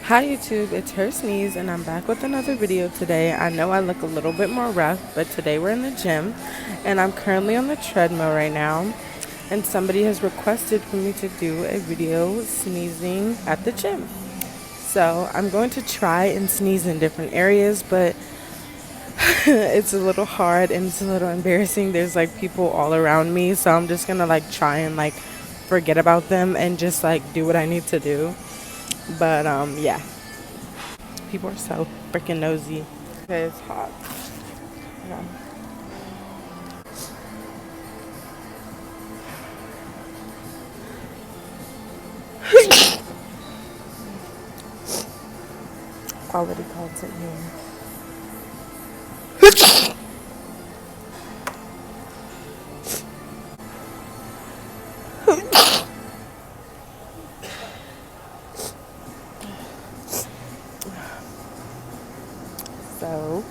Hi YouTube, it's Her Sneeze and I'm back with another video today. I know I look a little bit more rough, but today we're in the gym and I'm currently on the treadmill right now, and somebody has requested for me to do a video sneezing at the gym. So I'm going to try and sneeze in different areas, but it's a little hard and it's a little embarrassing. There's like people all around me, so I'm just gonna like try and like forget about them and just like do what I need to do. But yeah. People are so freaking nosy. Okay, it's hot. Yeah. Quality content here. So,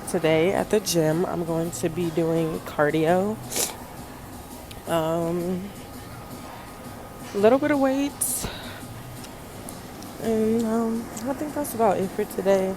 today at the gym, I'm going to be doing cardio. Um, a little bit of weights. And I think that's about it for today.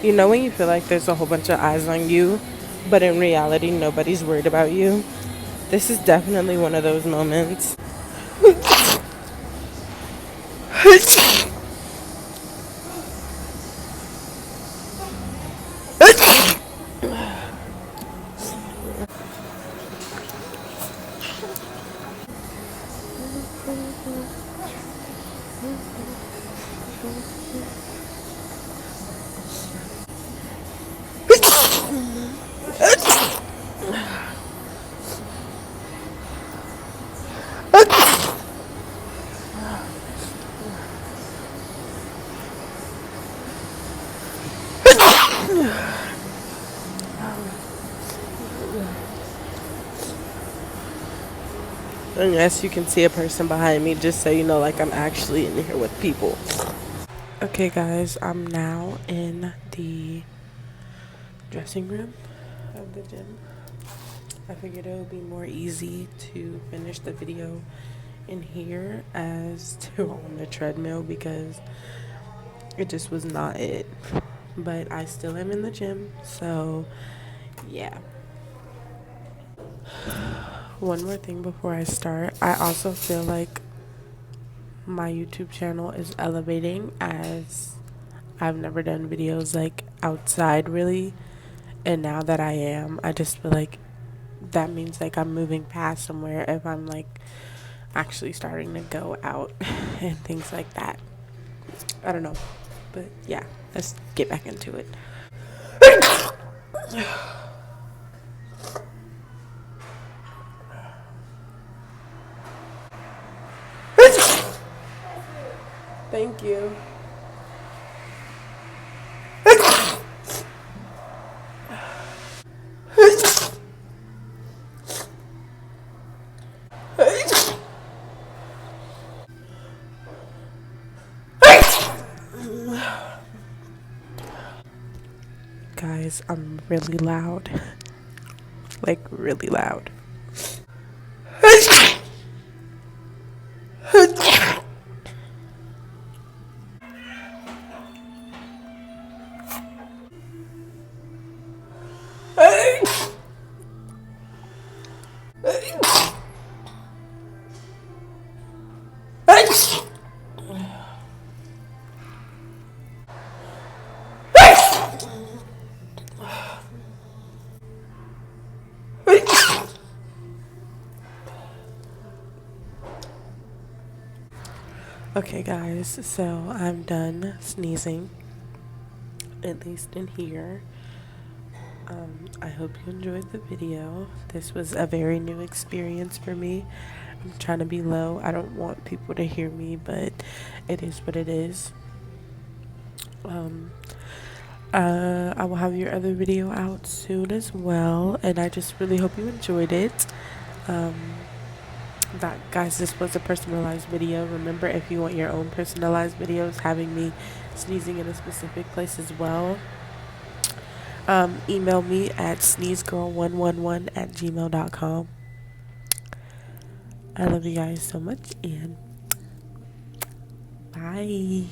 You know when you feel like there's a whole bunch of eyes on you, but in reality nobody's worried about you? This is definitely one of those moments. And yes, you can see a person behind me, just so you know, like I'm actually in here with people. Okay guys, I'm now in the dressing room of the gym. I figured it would be more easy to finish the video in here as to on the treadmill, because it just was not it. But I still am in the gym, so yeah. One more thing before I start, I also feel like my YouTube channel is elevating, as I've never done videos like outside really, and now that I am, I just feel like that means like I'm moving past somewhere if I'm like actually starting to go out and things like that. I don't know, but yeah, let's get back into it. Thank you. Guys, I'm really loud. Like, really loud. Okay guys, so I'm done sneezing. at least in here. I hope you enjoyed the video. This was a very new experience for me. I'm trying to be low. I don't want people to hear me, but it is what it is. I will have your other video out soon as well, and I just really hope you enjoyed it. That guys, this was a personalized video. Remember, if you want your own personalized videos having me sneezing in a specific place as well, email me at sneezegirl111@gmail.com. I love you guys so much, and bye.